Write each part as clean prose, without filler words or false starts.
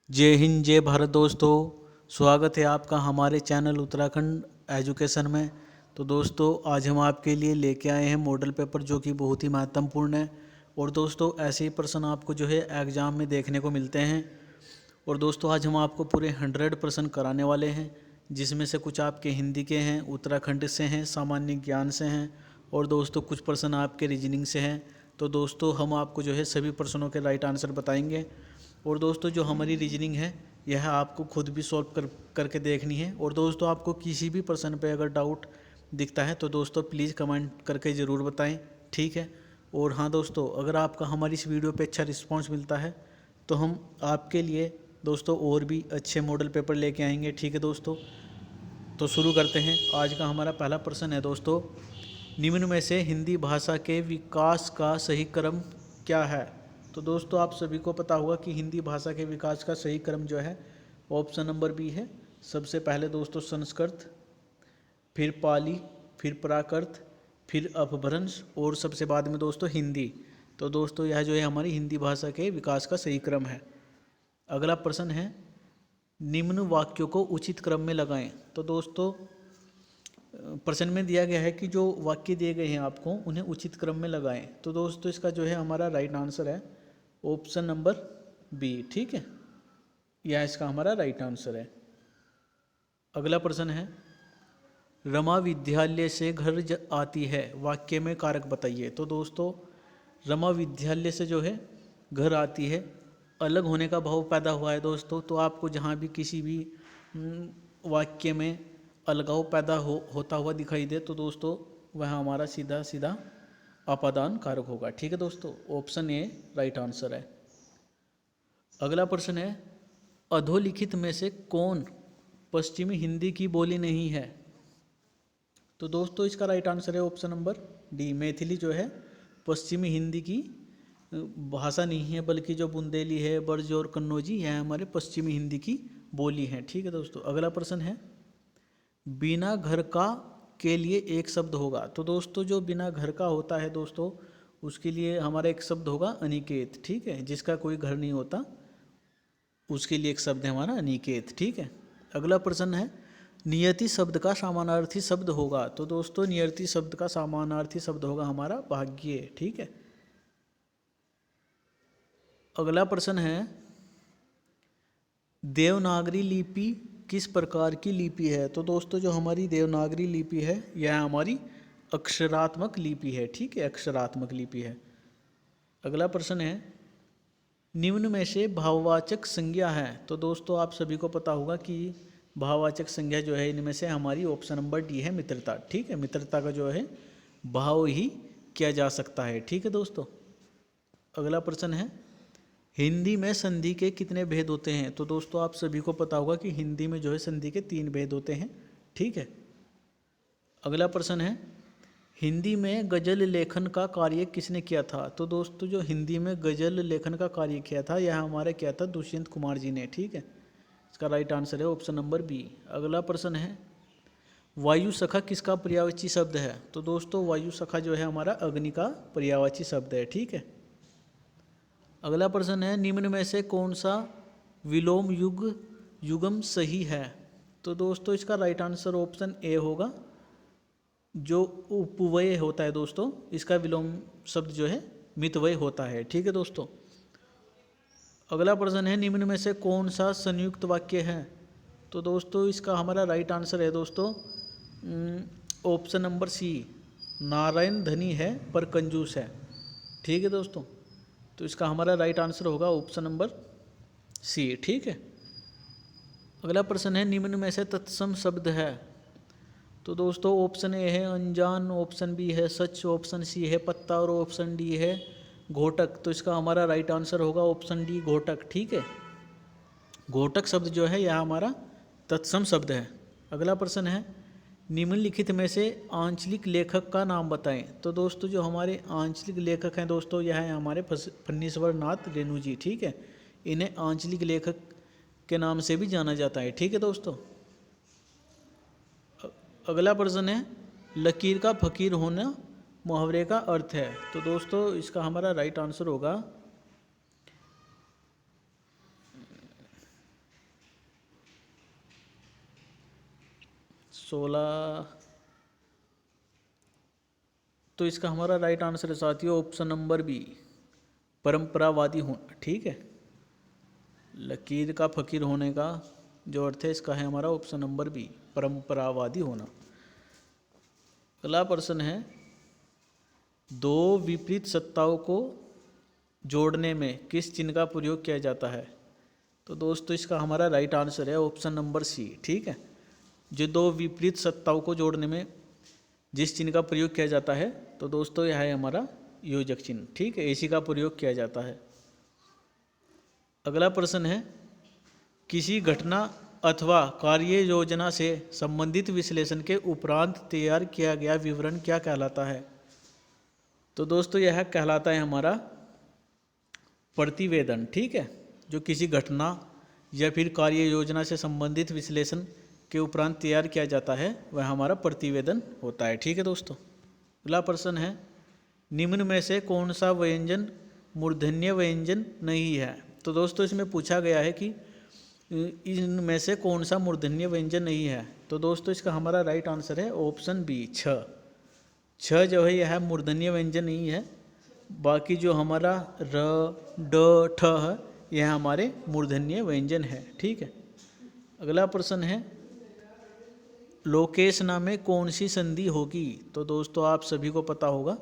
जय हिंद जय भारत दोस्तों। स्वागत है आपका हमारे चैनल उत्तराखंड एजुकेशन में। तो दोस्तों आज हम आपके लिए लेके आए हैं मॉडल पेपर जो कि बहुत ही महत्वपूर्ण है। और दोस्तों ऐसे ही प्रश्न आपको जो है एग्ज़ाम में देखने को मिलते हैं। और दोस्तों आज हम आपको पूरे 100% कराने वाले हैं, जिसमें से कुछ आपके हिंदी के हैं, उत्तराखंड से हैं, सामान्य ज्ञान से हैं और दोस्तों कुछ प्रश्न आपके रीजनिंग से हैं। तो दोस्तों हम आपको जो है सभी प्रश्नों के राइट आंसर बताएंगे। और दोस्तों जो हमारी रीजनिंग है यह आपको खुद भी सॉल्व करके देखनी है। और दोस्तों आपको किसी भी प्रश्न पे अगर डाउट दिखता है तो दोस्तों प्लीज़ कमेंट करके ज़रूर बताएं, ठीक है। और हाँ दोस्तों, अगर आपका हमारी इस वीडियो पे अच्छा रिस्पांस मिलता है तो हम आपके लिए दोस्तों और भी अच्छे मॉडल पेपर लेके आएंगे, ठीक है दोस्तों। तो शुरू करते हैं। आज का हमारा पहला प्रश्न है दोस्तों, निम्न में से हिंदी भाषा के विकास का सही क्रम क्या है। तो दोस्तों आप सभी को पता होगा कि हिंदी भाषा के विकास का सही क्रम जो है ऑप्शन नंबर बी है। सबसे पहले दोस्तों संस्कृत, फिर पाली, फिर प्राकृत, फिर अपभ्रंश और सबसे बाद में दोस्तों हिंदी। तो दोस्तों यह जो है हमारी हिंदी भाषा के विकास का सही क्रम है। अगला प्रश्न है, निम्न वाक्यों को उचित क्रम में लगाएं। तो दोस्तों प्रश्न में दिया गया है कि जो वाक्य दिए गए हैं आपको उन्हें उचित क्रम में लगाएं। तो दोस्तों इसका जो है हमारा राइट आंसर है ऑप्शन नंबर बी, ठीक है। यह इसका हमारा राइट आंसर है। अगला प्रश्न है, रमा विद्यालय से घर आती है, वाक्य में कारक बताइए। तो दोस्तों रमा विद्यालय से जो है घर आती है, अलग होने का भाव पैदा हुआ है दोस्तों। तो आपको जहाँ भी किसी भी वाक्य में अलगाव पैदा होता हुआ दिखाई दे तो दोस्तों वह हमारा सीधा सीधा अपादान कारक होगा, ठीक है दोस्तों। ऑप्शन ए राइट आंसर है। अगला प्रश्न है, अधोलिखित में से कौन पश्चिमी हिंदी की बोली नहीं है। तो दोस्तों इसका राइट आंसर है ऑप्शन नंबर डी, मैथिली जो है पश्चिमी हिंदी की भाषा नहीं है, बल्कि जो बुंदेली है, ब्रज और कन्नौजी यह हमारे पश्चिमी हिंदी की बोली हैं, ठीक है दोस्तों। अगला प्रश्न है, बिना घर का के लिए एक शब्द होगा। तो दोस्तों जो बिना घर का होता है दोस्तों उसके लिए हमारा एक शब्द होगा अनिकेत, ठीक है। जिसका कोई घर नहीं होता उसके लिए एक शब्द है हमारा अनिकेत, ठीक है। अगला प्रश्न है, नियति शब्द का समानार्थी शब्द होगा। तो दोस्तों नियति शब्द का समानार्थी शब्द होगा हमारा भाग्य, ठीक है। अगला प्रश्न है, देवनागरी लिपि किस प्रकार की लिपि है। तो दोस्तों जो हमारी देवनागरी लिपि है यह हमारी अक्षरात्मक लिपि है, ठीक है, अक्षरात्मक लिपि है। अगला प्रश्न है, निम्न में से भाववाचक संज्ञा है। तो दोस्तों आप सभी को पता होगा कि भाववाचक संज्ञा जो है इनमें से हमारी ऑप्शन नंबर डी है मित्रता, ठीक है। मित्रता का जो है भाव ही किया जा सकता है, ठीक है दोस्तों। अगला प्रश्न है, हिंदी में संधि के कितने भेद होते हैं। तो दोस्तों आप सभी को पता होगा कि हिंदी में जो है संधि के 3 भेद होते हैं, ठीक है। अगला प्रश्न है, हिंदी में गजल लेखन का कार्य किसने किया था। तो दोस्तों जो हिंदी में गजल लेखन का कार्य किया था यह हमारे किया था दुष्यंत कुमार जी ने, ठीक है। इसका राइट आंसर है ऑप्शन नंबर बी। अगला प्रश्न है, वायु सखा किसका पर्यायवाची शब्द है। तो दोस्तों वायु सखा जो है हमारा अग्नि का पर्यायवाची शब्द है, ठीक है। अगला प्रश्न है, निम्न में से कौन सा विलोम युगम सही है। तो दोस्तों इसका राइट आंसर ऑप्शन ए होगा, जो उपव्यय होता है दोस्तों इसका विलोम शब्द जो है मितव्यय होता है, ठीक है दोस्तों। अगला प्रश्न है, निम्न में से कौन सा संयुक्त वाक्य है। तो दोस्तों इसका हमारा राइट आंसर है दोस्तों ऑप्शन नंबर सी, नारायण धनी है पर कंजूस है, ठीक है दोस्तों। तो इसका हमारा राइट आंसर होगा ऑप्शन नंबर सी, ठीक है। अगला प्रश्न है, निम्न में से तत्सम शब्द है। तो दोस्तों ऑप्शन ए है अनजान, ऑप्शन बी है सच, ऑप्शन सी है पत्ता और ऑप्शन डी है घोटक। तो इसका हमारा राइट आंसर होगा ऑप्शन डी घोटक, ठीक है। घोटक शब्द जो है यह हमारा तत्सम शब्द है। अगला प्रश्न है, निम्नलिखित में से आंचलिक लेखक का नाम बताएं। तो दोस्तों जो हमारे आंचलिक लेखक हैं दोस्तों यह है हमारे फणीश्वर नाथ रेणु जी, ठीक है। इन्हें आंचलिक लेखक के नाम से भी जाना जाता है, ठीक है दोस्तों। अगला प्रश्न है, लकीर का फकीर होना मुहावरे का अर्थ है। तो दोस्तों इसका हमारा राइट आंसर होगा 16। तो इसका हमारा राइट आंसर है साथियों ऑप्शन नंबर बी, परंपरावादी होना। ठीक है, लकीर का फकीर होने का जो अर्थ है इसका है हमारा ऑप्शन नंबर बी, परंपरावादी होना। अगला प्रश्न है, दो विपरीत सत्ताओं को जोड़ने में किस चिन्ह का प्रयोग किया जाता है? तो दोस्तों इसका हमारा राइट आंसर है ऑप्शन नंबर सी। ठीक है, जो दो विपरीत सत्ताओं को जोड़ने में जिस चिन्ह का प्रयोग किया जाता है तो दोस्तों यह है हमारा योजक चिन्ह। ठीक है, इसी का प्रयोग किया जाता है। अगला प्रश्न है, किसी घटना अथवा कार्य योजना से संबंधित विश्लेषण के उपरांत तैयार किया गया विवरण क्या कहलाता है? तो दोस्तों यह कहलाता है हमारा प्रतिवेदन। ठीक है, जो किसी घटना या फिर कार्य योजना से संबंधित विश्लेषण के उपरांत तैयार किया जाता है वह हमारा प्रतिवेदन होता है। ठीक है दोस्तों। अगला प्रश्न है, निम्न में से कौन सा व्यंजन मूर्धन्य व्यंजन नहीं है? तो दोस्तों इसमें पूछा गया है कि इनमें से कौन सा मूर्धन्य व्यंजन नहीं है? तो दोस्तों इसका हमारा राइट आंसर है ऑप्शन बी, छ जो है यह मूर्धन्य व्यंजन नहीं है। बाकी जो हमारा र, ड, ठ है यह हमारे मूर्धन्य व्यंजन है। ठीक है। अगला प्रश्न है, लोकेशना में कौन सी संधि होगी? तो दोस्तों आप सभी को पता होगा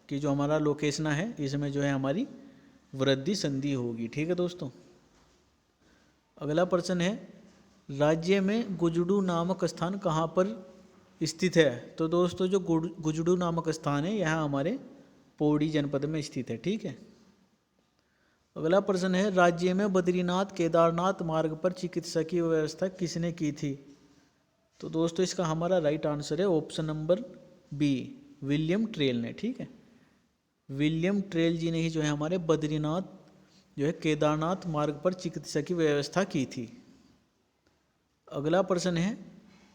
कि जो हमारा लोकेशना है इसमें जो है हमारी वृद्धि संधि होगी। ठीक है दोस्तों। अगला प्रश्न है, राज्य में गुजडू नामक स्थान कहाँ पर स्थित है? तो दोस्तों जो गुजडू नामक स्थान है यह हमारे पौड़ी जनपद में स्थित है। ठीक है। अगला प्रश्न है, राज्य में बद्रीनाथ केदारनाथ मार्ग पर चिकित्सा की व्यवस्था किसने की थी? तो दोस्तों इसका हमारा राइट आंसर है option number B, William Trail ने। ठीक है, विलियम ट्रेल जी ने ही जो है हमारे बद्रीनाथ जो है केदारनाथ मार्ग पर चिकित्सा की व्यवस्था की थी। अगला प्रश्न है,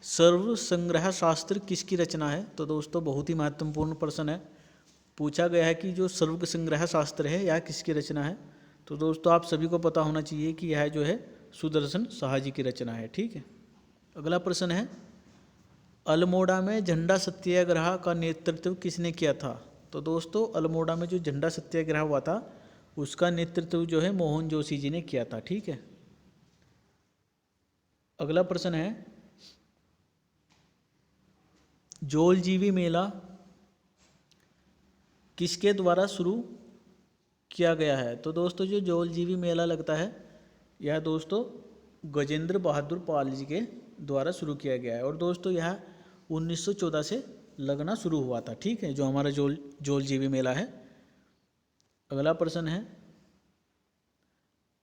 सर्व संग्रह शास्त्र किसकी रचना है? तो दोस्तों बहुत ही महत्वपूर्ण प्रश्न है। पूछा गया है कि जो सर्व संग्रह शास्त्र है यह किसकी रचना है? तो दोस्तों आप सभी को पता होना चाहिए कि यह जो है सुदर्शन साहा जी की रचना है। ठीक है। अगला प्रश्न है, अल्मोड़ा में झंडा सत्याग्रह का नेतृत्व किसने किया था? तो दोस्तों अल्मोड़ा में जो झंडा सत्याग्रह हुआ था उसका नेतृत्व जो है मोहन जोशी जी ने किया था। ठीक है। अगला प्रश्न है, जौलजीबी मेला किसके द्वारा शुरू किया गया है? तो दोस्तों जो जौलजीबी मेला लगता है यह दोस्तों गजेंद्र बहादुर पाल जी के द्वारा शुरू किया गया है और दोस्तों यह 1914 से लगना शुरू हुआ था। ठीक है, जो हमारा जौलजीबी मेला है। अगला प्रश्न है,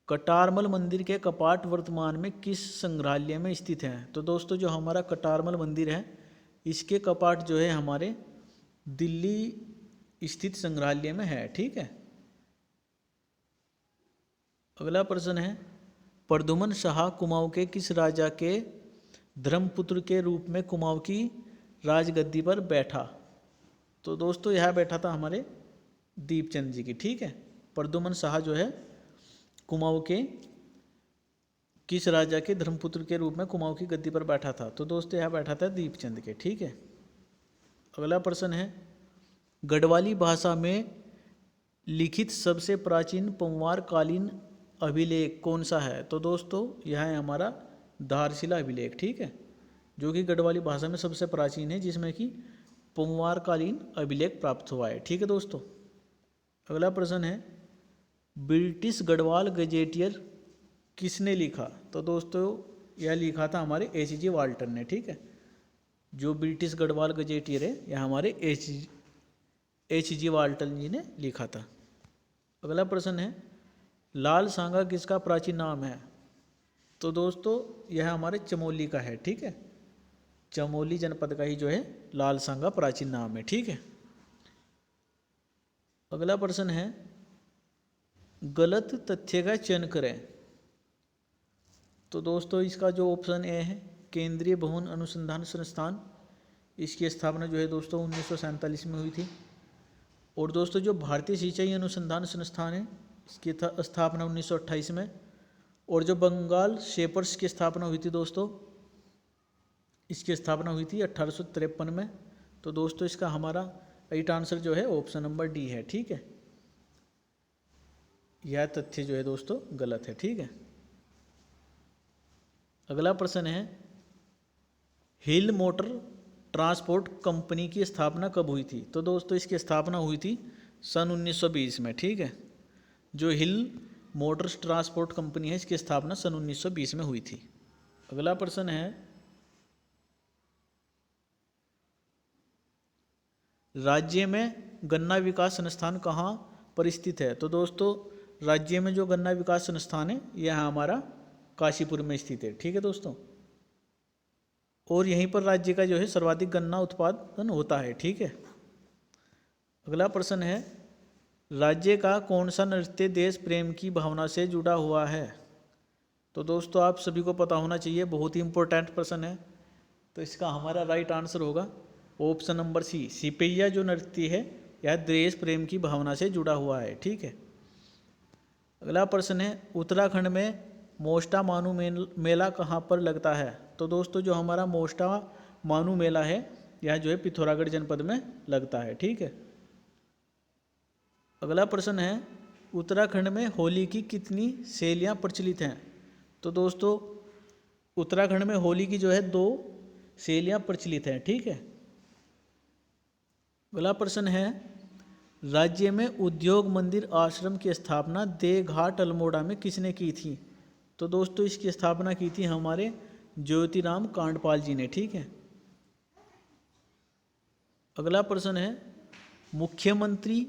कटारमल मंदिर के कपाट वर्तमान में किस संग्रहालय में स्थित हैं? तो दोस्तों जो हमारा कटारमल मंदिर है इसके कपाट जो है हमारे दिल्ली स्थित संग्रहालय में है। ठीक है। अगला प्रश्न है, प्रद्युमन शाह कुमाऊं के किस राजा के धर्मपुत्र के रूप में कुमाऊं की राजगद्दी पर बैठा? तो दोस्तों यह बैठा था हमारे दीपचंद जी की। ठीक है, प्रद्युमन शाह जो है कुमाऊं के किस राजा के धर्मपुत्र के रूप में कुमाऊं की गद्दी पर बैठा था? तो दोस्तों यह बैठा था दीपचंद के। ठीक है। अगला प्रश्न है, गढ़वाली भाषा में लिखित सबसे प्राचीन पंवार कालीन अभिलेख कौन सा है? तो दोस्तों यह है हमारा धारशिला अभिलेख। ठीक है, जो कि गढ़वाली भाषा में सबसे प्राचीन है जिसमें कि पंवार कालीन अभिलेख प्राप्त हुआ है। ठीक है दोस्तों। अगला प्रश्न है, ब्रिटिश गढ़वाल गजेटियर किसने लिखा? तो दोस्तों यह लिखा था हमारे H.G. वाल्टन ने। ठीक है, जो ब्रिटिश गढ़वाल गजेटियर है यह हमारे H.G. वाल्टन जी ने लिखा था। अगला प्रश्न है, लाल सांगा किसका प्राचीन नाम है? तो दोस्तों यह हमारे चमोली का है। ठीक है, चमोली जनपद का ही जो है लाल सांगा प्राचीन नाम है। ठीक है। अगला प्रश्न है, गलत तथ्य का चयन करें। तो दोस्तों इसका जो ऑप्शन ए है केंद्रीय भवन अनुसंधान संस्थान, इसकी स्थापना जो है दोस्तों 1947 में हुई थी। और दोस्तों जो भारतीय सिंचाई अनुसंधान संस्थान है इसकी स्थापना 1928 में। और जो बंगाल शेपर्स की स्थापना हुई थी दोस्तों इसकी स्थापना हुई थी 1853 में। तो दोस्तों इसका हमारा राइट आंसर जो है ऑप्शन नंबर डी है। ठीक है, यह तथ्य जो है दोस्तों गलत है। ठीक है, अगला प्रश्न है हिल मोटर ट्रांसपोर्ट कंपनी की स्थापना कब हुई थी? तो दोस्तों इसकी स्थापना हुई थी सन 1920 में। ठीक है, जो हिल मोटर्स ट्रांसपोर्ट कंपनी है इसकी स्थापना सन 1920 में हुई थी। अगला प्रश्न है राज्य में गन्ना विकास संस्थान कहाँ पर स्थित है? तो दोस्तों राज्य में जो गन्ना विकास संस्थान है यह हमारा काशीपुर में स्थित है। ठीक है दोस्तों, और यहीं पर राज्य का जो है सर्वाधिक गन्ना उत्पादन होता है। ठीक है, अगला प्रश्न है राज्य का कौन सा नृत्य देश प्रेम की भावना से जुड़ा हुआ है? तो दोस्तों आप सभी को पता होना चाहिए, बहुत ही इंपॉर्टेंट प्रश्न है। तो इसका हमारा राइट आंसर होगा ऑप्शन नंबर सी, सिपहिया जो नृत्य है यह देश प्रेम की भावना से जुड़ा हुआ है। ठीक है, अगला प्रश्न है उत्तराखंड में मोष्टा मानू मेला कहाँ पर लगता है? तो दोस्तों जो हमारा मोष्टा मानू मेला है यह जो है पिथौरागढ़ जनपद में लगता है। ठीक है, अगला प्रश्न है उत्तराखंड में होली की कितनी शैलियाँ प्रचलित हैं? तो दोस्तों उत्तराखंड में होली की जो है 2 शैलियाँ प्रचलित हैं। ठीक है, अगला प्रश्न है राज्य में उद्योग मंदिर आश्रम की स्थापना देघाट अल्मोड़ा में किसने की थी? तो दोस्तों इसकी स्थापना की थी हमारे ज्योतिराम कांडपाल जी ने। ठीक है, अगला प्रश्न है मुख्यमंत्री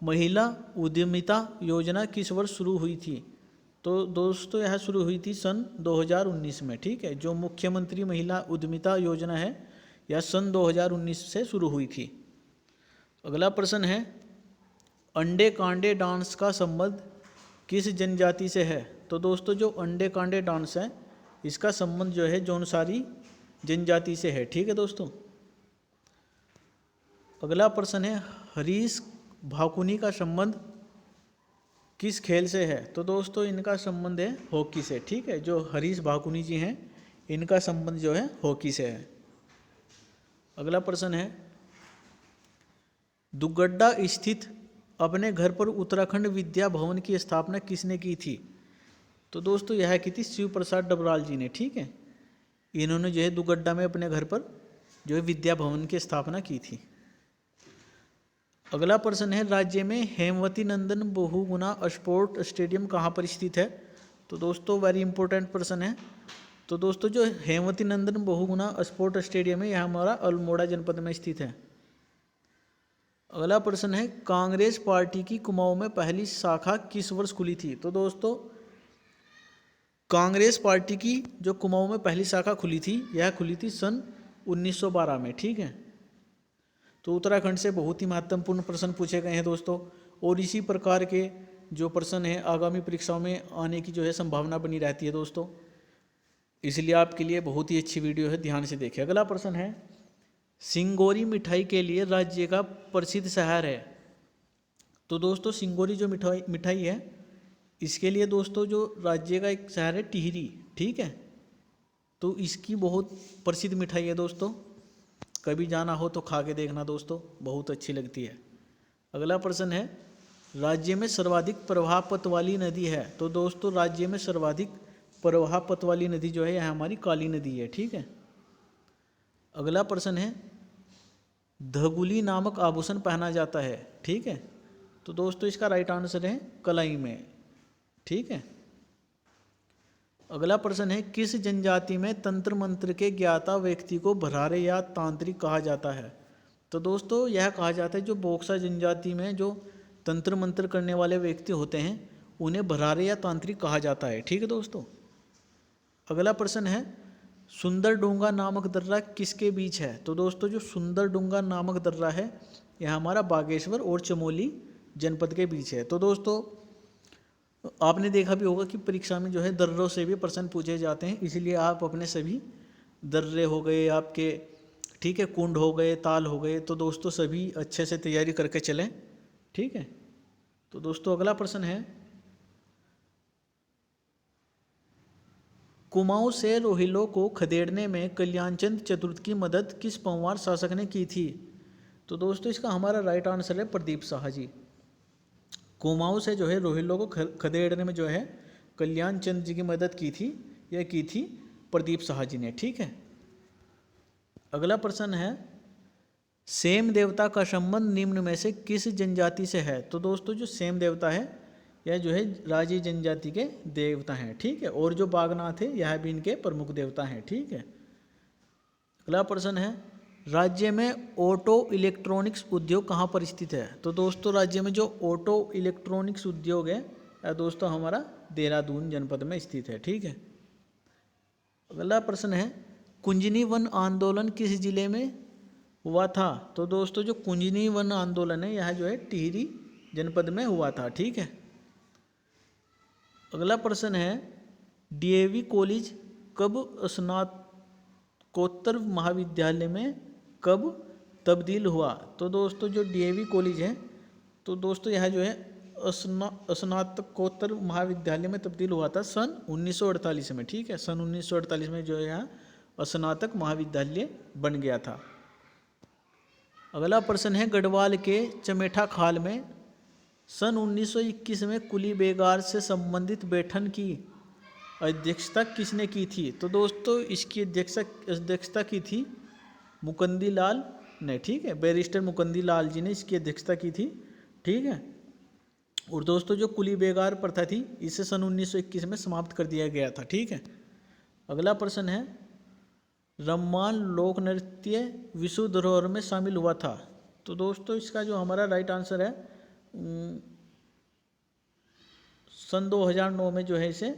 महिला उद्यमिता योजना किस वर्ष शुरू हुई थी? तो दोस्तों यह शुरू हुई थी सन 2019 में। ठीक है, जो मुख्यमंत्री महिला उद्यमिता योजना है यह सन 2019 से शुरू हुई थी। अगला प्रश्न है अंडे कांडे डांस का संबंध किस जनजाति से है? तो दोस्तों जो अंडे कांडे डांस है इसका संबंध जो है जौनसारी जनजाति से है। ठीक है दोस्तों, अगला प्रश्न है हरीश भाकुनी का संबंध किस खेल से है? तो दोस्तों इनका संबंध है हॉकी से। ठीक है, जो हरीश भाकुनी जी हैं इनका संबंध जो है हॉकी से है। अगला प्रश्न है दुगड्डा स्थित अपने घर पर उत्तराखंड विद्या भवन की स्थापना किसने की थी? तो दोस्तों यह की थी शिव प्रसाद डबराल जी ने। ठीक है, इन्होंने जो है दुगड्डा में अपने घर पर जो है विद्या भवन की स्थापना की थी। अगला प्रश्न है राज्य में हेमवती नंदन बहुगुणा स्पोर्ट स्टेडियम कहाँ पर स्थित है? तो दोस्तों वेरी इंपॉर्टेंट प्रश्न है। तो दोस्तों जो हेमवती नंदन बहुगुणा स्पोर्ट स्टेडियम है यह हमारा अल्मोड़ा जनपद में स्थित है। अगला प्रश्न है कांग्रेस पार्टी की कुमाऊं में पहली शाखा किस वर्ष खुली थी? तो दोस्तों कांग्रेस पार्टी की जो कुमाऊं में पहली शाखा खुली थी यह खुली थी सन 1912 में। ठीक है, तो उत्तराखंड से बहुत ही महत्वपूर्ण प्रश्न पूछे गए हैं दोस्तों, और इसी प्रकार के जो प्रश्न हैं आगामी परीक्षाओं में आने की जो है संभावना बनी रहती है दोस्तों, इसलिए आपके लिए बहुत ही अच्छी वीडियो है, ध्यान से देखिए। अगला प्रश्न है सिंगोरी मिठाई के लिए राज्य का प्रसिद्ध शहर है? तो दोस्तों सिंगोरी जो मिठाई है इसके लिए दोस्तों जो राज्य का एक शहर है टिहरी। ठीक है, तो इसकी बहुत प्रसिद्ध मिठाई है दोस्तों, कभी जाना हो तो खा के देखना दोस्तों, बहुत अच्छी लगती है। अगला प्रश्न है राज्य में सर्वाधिक प्रवाह पथ वाली नदी है? तो दोस्तों राज्य में सर्वाधिक प्रवाह पथ वाली नदी जो है यह हमारी काली नदी है। ठीक है, अगला प्रश्न है धगुली नामक आभूषण पहना जाता है? ठीक है, तो दोस्तों इसका राइट आंसर है कलाई में। ठीक है, अगला प्रश्न है किस जनजाति में तंत्र मंत्र के ज्ञाता व्यक्ति को भरारे या तांत्रिक कहा जाता है? तो दोस्तों यह कहा जाता है जो बोक्सा जनजाति में जो तंत्र मंत्र करने वाले व्यक्ति होते हैं उन्हें भरारे या तांत्रिक कहा जाता है। ठीक है दोस्तों, अगला प्रश्न है सुंदर डूंगा नामक दर्रा किसके बीच है? तो दोस्तों जो सुंदर डूंगा नामक दर्रा है यह हमारा बागेश्वर और चमोली जनपद के बीच है। तो दोस्तों आपने देखा भी होगा कि परीक्षा में जो है दर्रों से भी प्रश्न पूछे जाते हैं, इसलिए आप अपने सभी दर्रे हो गए आपके, ठीक है, कुंड हो गए, ताल हो गए, तो दोस्तों सभी अच्छे से तैयारी करके चलें। ठीक है, तो दोस्तों अगला प्रश्न है कुमाऊं से रोहिलों को खदेड़ने में कल्याणचंद चतुर्थ की मदद किस पंवार शासक ने की थी? तो दोस्तों इसका हमारा राइट आंसर है प्रदीप शाह जी। कुमाऊं से जो है रोहिलों को खदेड़ने में जो है कल्याण चंद जी की मदद की थी, यह की थी प्रदीप शाह जी ने। ठीक है, अगला प्रश्न है सेम देवता का संबंध निम्न में से किस जनजाति से है? तो दोस्तों जो सेम देवता है यह जो है राजी जनजाति के देवता हैं। ठीक है, और जो बागनाथ है यह भी इनके प्रमुख देवता हैं। ठीक है, अगला प्रश्न है राज्य में ऑटो इलेक्ट्रॉनिक्स उद्योग कहाँ पर स्थित है? तो दोस्तों राज्य में जो ऑटो इलेक्ट्रॉनिक्स उद्योग है यह दोस्तों हमारा देहरादून जनपद में स्थित है। ठीक है, अगला प्रश्न है कुंजनी वन आंदोलन किस जिले में हुआ था? तो दोस्तों जो कुंजनी वन आंदोलन है यह जो है टिहरी जनपद में हुआ था। ठीक है, अगला प्रश्न है डीएवी कॉलेज कब स्नातकोत्तर महाविद्यालय में कब तब्दील हुआ? तो दोस्तों जो डीएवी कॉलेज है तो दोस्तों यह जो है स्नातकोत्तर महाविद्यालय में तब्दील हुआ था सन 1948 में। ठीक है, सन 1948 में जो है यहाँ स्नातक महाविद्यालय बन गया था। अगला प्रश्न है गढ़वाल के चमेठा खाल में सन 1921 में कुली बेगार से संबंधित बैठक की अध्यक्षता किसने की थी? तो दोस्तों इसकी अध्यक्षता की थी मुकंदी लाल ने। ठीक है, बैरिस्टर मुकंदी लाल जी ने इसकी अध्यक्षता की थी। ठीक है, और दोस्तों जो कुली बेगार प्रथा थी इसे सन 1921 में समाप्त कर दिया गया था। ठीक है, अगला प्रश्न है रम्मान लोक नृत्य विश्व धरोहर में शामिल हुआ था? तो दोस्तों इसका जो हमारा राइट आंसर है सन 2009 में जो है इसे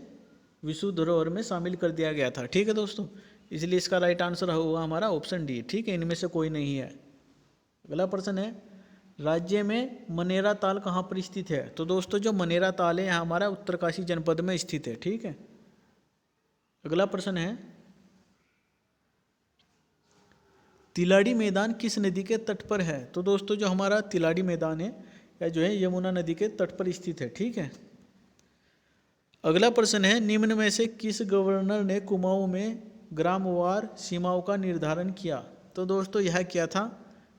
विश्व धरोहर में शामिल कर दिया गया था। ठीक है दोस्तों, इसलिए इसका राइट आंसर होगा हमारा ऑप्शन डी। ठीक है, इनमें से कोई नहीं है। अगला प्रश्न है राज्य में मनेरा ताल कहाँ पर स्थित है? तो दोस्तों जो मनेरा ताल है यहाँ हमारा उत्तरकाशी जनपद में स्थित है। ठीक है, अगला प्रश्न है तिलाड़ी मैदान किस नदी के तट पर है? तो दोस्तों जो हमारा तिलाड़ी मैदान है यह जो है यमुना नदी के तट पर स्थित है। ठीक है, अगला प्रश्न है निम्न में से किस गवर्नर ने कुमाऊं में ग्रामवार सीमाओं का निर्धारण किया? तो दोस्तों यह किया था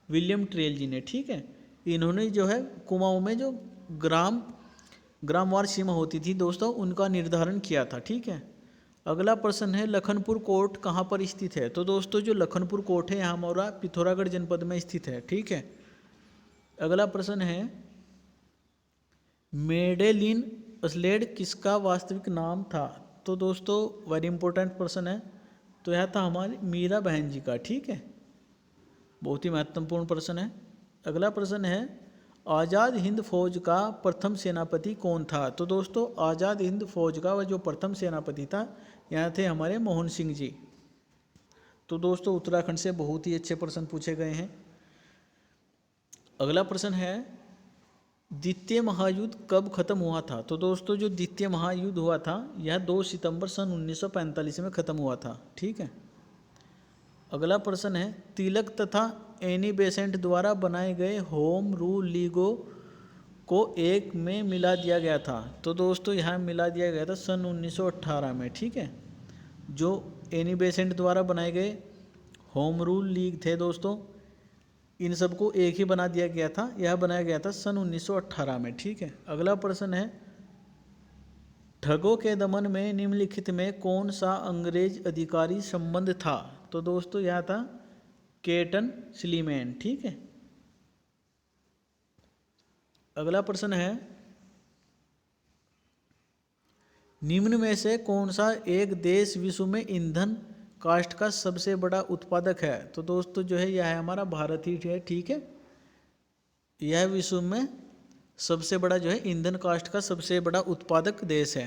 विलियम ट्रेल जी ने। ठीक है, इन्होंने जो है कुमाऊं में जो ग्रामवार सीमा होती थी दोस्तों उनका निर्धारण किया था। ठीक है, अगला प्रश्न है लखनपुर कोर्ट कहाँ पर स्थित है? तो दोस्तों जो लखनपुर कोर्ट है यहाँ हमारा पिथौरागढ़ जनपद में स्थित है। ठीक है, अगला प्रश्न है मेडेलिन अस्लेड किसका वास्तविक नाम था? तो दोस्तों वेरी इंपॉर्टेंट प्रश्न है, तो यह था हमारी मीरा बहन जी का। ठीक है, बहुत ही महत्वपूर्ण प्रश्न है। अगला प्रश्न है आज़ाद हिंद फौज का प्रथम सेनापति कौन था? तो दोस्तों आज़ाद हिंद फौज का वह जो प्रथम सेनापति था यहाँ थे हमारे मोहन सिंह जी। तो दोस्तों उत्तराखंड से बहुत ही अच्छे प्रश्न पूछे गए हैं। अगला प्रश्न है द्वितीय महायुद्ध कब खत्म हुआ था? तो दोस्तों जो द्वितीय महायुद्ध हुआ था यह 2 सितंबर सन 1945 में ख़त्म हुआ था। ठीक है, अगला प्रश्न है तिलक तथा एनी बेसेंट द्वारा बनाए गए होम रूल लीगों को एक में मिला दिया गया था। तो दोस्तों यहाँ मिला दिया गया था सन 1918 में। ठीक है, जो एनी बेसेंट द्वारा बनाए गए होम रूल लीग थे दोस्तों इन सबको एक ही बना दिया गया था, यह बनाया गया था सन 1918 में। ठीक है, अगला प्रश्न है ठगों के दमन में निम्नलिखित में कौन सा अंग्रेज अधिकारी संबंध था? तो दोस्तों यह था केटन स्लीमैन। ठीक है, अगला प्रश्न है निम्न में से कौन सा एक देश विश्व में ईंधन काष्ठ का सबसे बड़ा उत्पादक है? तो दोस्तों जो है यह है हमारा भारत ही है। ठीक है, यह विश्व में सबसे बड़ा जो है ईंधन काष्ठ का सबसे बड़ा उत्पादक देश है।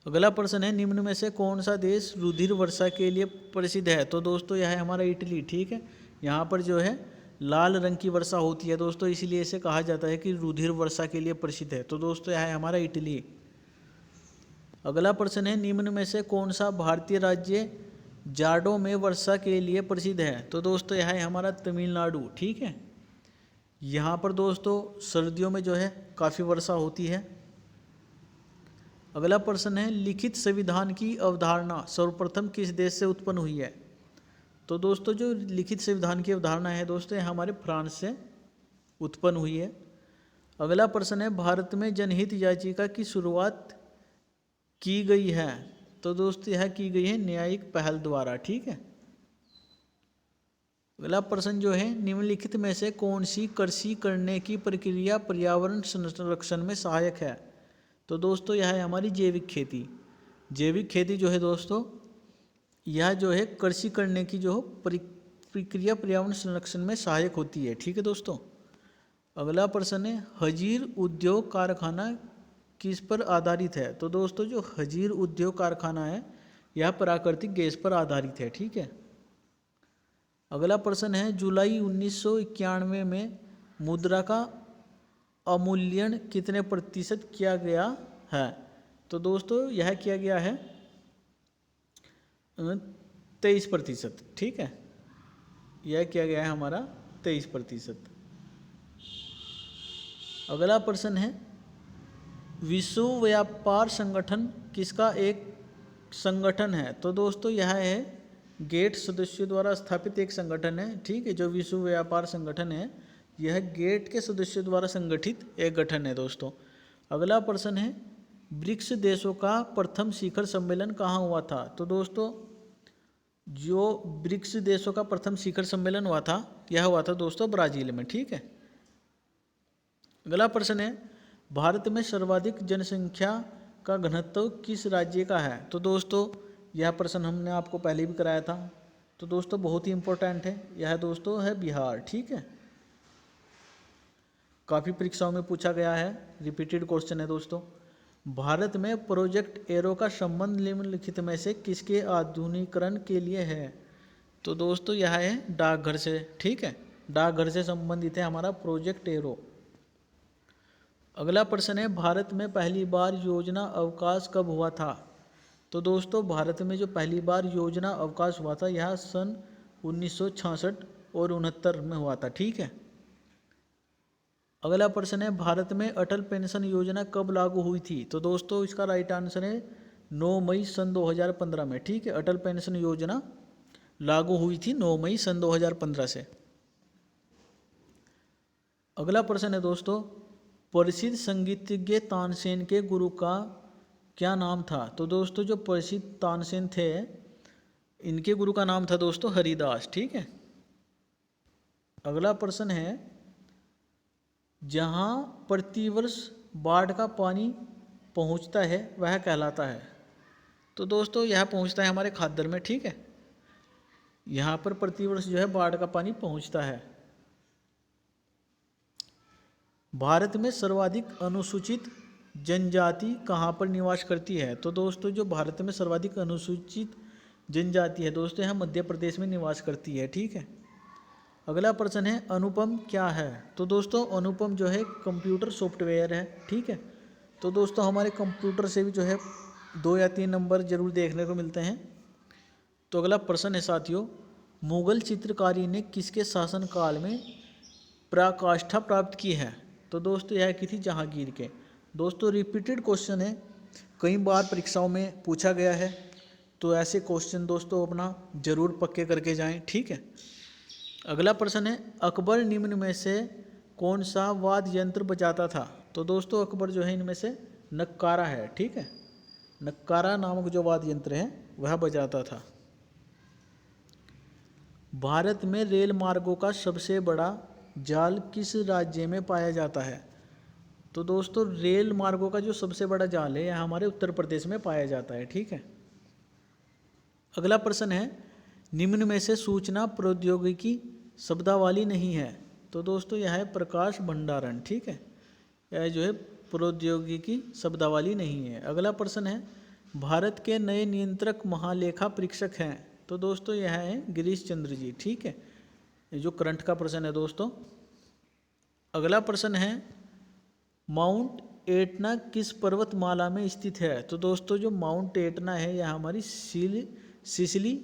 अगला प्रश्न है निम्न में से कौन सा देश रुधिर वर्षा के लिए प्रसिद्ध है? तो दोस्तों यह है हमारा इटली। ठीक है, यहाँ पर जो है लाल रंग की वर्षा होती है दोस्तों, इसलिए इसे कहा जाता है कि रुधिर वर्षा के लिए प्रसिद्ध है। तो दोस्तों यह है हमारा इटली। अगला प्रश्न है निम्न में से कौन सा भारतीय राज्य जाड़ों में वर्षा के लिए प्रसिद्ध है? तो दोस्तों यह है हमारा तमिलनाडु। ठीक है, यहाँ पर दोस्तों सर्दियों में जो है काफ़ी वर्षा होती है। अगला प्रश्न है लिखित संविधान की अवधारणा सर्वप्रथम किस देश से उत्पन्न हुई है? तो दोस्तों जो लिखित संविधान की अवधारणा है दोस्तों ये हमारे फ्रांस से उत्पन्न हुई है। अगला प्रश्न है भारत में जनहित याचिका की शुरुआत की गई है? तो दोस्तों यह की गई है न्यायिक पहल द्वारा, ठीक है। अगला प्रश्न जो है निम्नलिखित में से कौन सी कृषि करने की प्रक्रिया पर्यावरण संरक्षण में सहायक है? तो दोस्तों यह है हमारी जैविक खेती। जैविक खेती जो है दोस्तों यह जो है कृषि करने की जो प्रक्रिया पर्यावरण संरक्षण में सहायक होती है, ठीक है दोस्तों। अगला प्रश्न है हजीर उद्योग कारखाना किस पर आधारित है? तो दोस्तों जो हजीर उद्योग कारखाना है यह प्राकृतिक गैस पर आधारित है, ठीक है। अगला प्रश्न है जुलाई 1991 में मुद्रा का अवमूल्यन कितने प्रतिशत किया गया है? तो दोस्तों यह किया गया है 23%, ठीक है। यह किया गया है हमारा 23%। अगला प्रश्न है विश्व व्यापार संगठन किसका एक संगठन है? तो दोस्तों यह है गेट सदस्यों द्वारा स्थापित एक संगठन है, ठीक है। जो विश्व व्यापार संगठन है यह गेट के सदस्यों द्वारा संगठित एक गठन है दोस्तों। अगला प्रश्न है ब्रिक्स देशों का प्रथम शिखर सम्मेलन कहाँ हुआ था? तो दोस्तों जो ब्रिक्स देशों का प्रथम शिखर सम्मेलन हुआ था यह हुआ था दोस्तों ब्राजील में, ठीक है। अगला प्रश्न है भारत में सर्वाधिक जनसंख्या का घनत्व किस राज्य का है? तो दोस्तों यह प्रश्न हमने आपको पहले भी कराया था, तो दोस्तों बहुत ही इंपॉर्टेंट है। यह दोस्तों है बिहार, ठीक है। काफ़ी परीक्षाओं में पूछा गया है, रिपीटेड क्वेश्चन है दोस्तों। भारत में प्रोजेक्ट एरो का संबंध निम्नलिखित में से किसके आधुनिकीकरण के लिए है? तो दोस्तों यह है डाकघर से, ठीक है। डाकघर से संबंधित है हमारा प्रोजेक्ट एरो। अगला प्रश्न है भारत में पहली बार योजना अवकाश कब हुआ था? तो दोस्तों भारत में जो पहली बार योजना अवकाश हुआ था यह सन 1966 और 69 में हुआ था, ठीक है। अगला प्रश्न है भारत में अटल पेंशन योजना कब लागू हुई थी? तो दोस्तों इसका राइट आंसर है 9 मई सन 2015 में, ठीक है। अटल पेंशन योजना लागू हुई थी 9 मई सन 2015 से। अगला प्रश्न है दोस्तों प्रसिद्ध संगीतज्ञ तानसेन के गुरु का क्या नाम था? तो दोस्तों जो प्रसिद्ध तानसेन थे इनके गुरु का नाम था दोस्तों हरिदास, ठीक है। अगला प्रश्न है जहाँ प्रतिवर्ष बाढ़ का पानी पहुँचता है वह कहलाता है? तो दोस्तों यह पहुँचता है हमारे खाद्दर में, ठीक है। यहाँ पर प्रतिवर्ष जो है बाढ़ का पानी पहुँचता है। भारत में सर्वाधिक अनुसूचित जनजाति कहाँ पर निवास करती है? तो दोस्तों जो भारत में सर्वाधिक अनुसूचित जनजाति है दोस्तों यहाँ मध्य प्रदेश में निवास करती है, ठीक है। अगला प्रश्न है अनुपम क्या है? तो दोस्तों अनुपम जो है कंप्यूटर सॉफ्टवेयर है, ठीक है। तो दोस्तों हमारे कंप्यूटर से भी जो है 2 या 3 नंबर जरूर देखने को मिलते हैं। तो अगला प्रश्न है साथियों मुगल चित्रकारी ने किसके शासनकाल में पराकाष्ठा प्राप्त की है? तो दोस्तों यह की थी जहांगीर के। दोस्तों रिपीटेड क्वेश्चन है, कई बार परीक्षाओं में पूछा गया है, तो ऐसे क्वेश्चन दोस्तों अपना जरूर पक्के करके जाएं, ठीक है। अगला प्रश्न है अकबर निम्न में से कौन सा वाद्य यंत्र बजाता था? तो दोस्तों अकबर जो है इनमें से नक्कारा है, ठीक है। नक्कारा नामक जो वाद्य यंत्र है वह बजाता था। भारत में रेल मार्गों का सबसे बड़ा जाल किस राज्य में पाया जाता है? तो दोस्तों रेल मार्गों का जो सबसे बड़ा जाल है यह हमारे उत्तर प्रदेश में पाया जाता है, ठीक है। अगला प्रश्न है निम्न में से सूचना प्रौद्योगिकी शब्दावली नहीं है? तो दोस्तों यह है प्रकाश भंडारण, ठीक है। यह जो है प्रौद्योगिकी शब्दावली नहीं है। अगला प्रश्न है भारत के नए नियंत्रक महालेखा परीक्षक हैं? तो दोस्तों यह है गिरीश चंद्र जी, ठीक है। ये जो करंट का प्रश्न है दोस्तों। अगला प्रश्न है माउंट एटना किस पर्वतमाला में स्थित है? तो दोस्तों जो माउंट एटना है यह हमारी सिसिली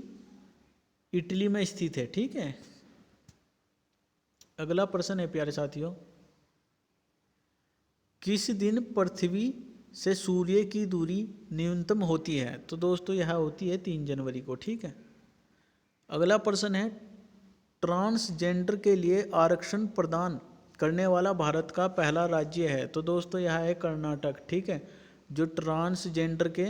इटली में स्थित है, ठीक है। अगला प्रश्न है प्यारे साथियों किस दिन पृथ्वी से सूर्य की दूरी न्यूनतम होती है? तो दोस्तों यह होती है 3 जनवरी को। ठीक है। अगला प्रश्न है, ट्रांसजेंडर के लिए आरक्षण प्रदान करने वाला भारत का पहला राज्य है? तो दोस्तों यह है कर्नाटक। ठीक है। जो ट्रांसजेंडर के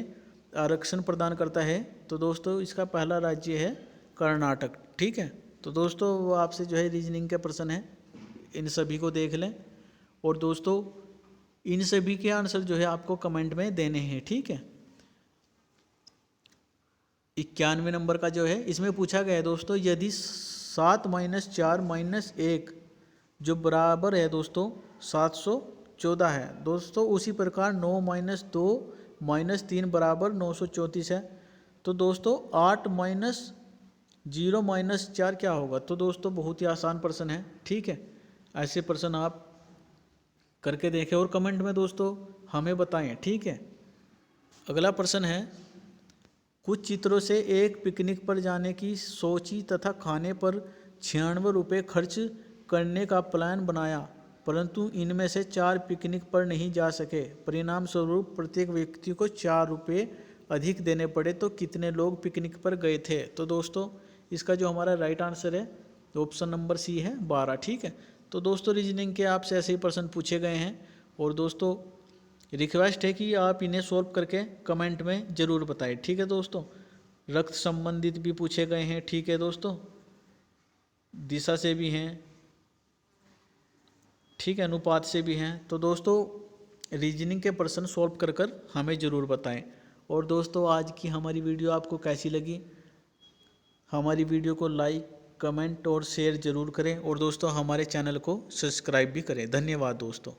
आरक्षण प्रदान करता है, तो दोस्तों इसका पहला राज्य है कर्नाटक। ठीक है। तो दोस्तों वो आपसे जो है रीजनिंग के प्रश्न है, इन सभी को देख लें और दोस्तों इन सभी के आंसर जो है आपको कमेंट में देने हैं। ठीक है। 91 नंबर का जो है इसमें पूछा गया है दोस्तों, यदि 7 - 4 - 1 जो बराबर है दोस्तों 714 है दोस्तों, उसी प्रकार 9 - 2 - 3 बराबर 934 है। तो दोस्तों 8 - 0 - 4 क्या होगा? तो दोस्तों बहुत ही आसान प्रश्न है। ठीक है। ऐसे प्रश्न आप करके देखें और कमेंट में दोस्तों हमें बताएं। ठीक है। अगला प्रश्न है, कुछ चित्रों से एक पिकनिक पर जाने की सोची तथा खाने पर 96 रुपये खर्च करने का प्लान बनाया, परंतु इनमें से 4 पिकनिक पर नहीं जा सके। परिणाम स्वरूप प्रत्येक व्यक्ति को 4 रुपये अधिक देने पड़े, तो कितने लोग पिकनिक पर गए थे? तो दोस्तों इसका जो हमारा राइट आंसर है ऑप्शन नंबर सी है 12। ठीक है। तो दोस्तों रीजनिंग के आपसे ऐसे ही प्रश्न पूछे गए हैं और दोस्तों रिक्वेस्ट है कि आप इन्हें सॉल्व करके कमेंट में ज़रूर बताएं। ठीक है दोस्तों। रक्त संबंधित भी पूछे गए हैं। ठीक है दोस्तों। दिशा से भी हैं। ठीक है। अनुपात से भी हैं। तो दोस्तों रीजनिंग के प्रश्न सॉल्व कर हमें ज़रूर बताएं। और दोस्तों आज की हमारी वीडियो आपको कैसी लगी? हमारी वीडियो को लाइक, कमेंट और शेयर ज़रूर करें और दोस्तों हमारे चैनल को सब्सक्राइब भी करें। धन्यवाद दोस्तों।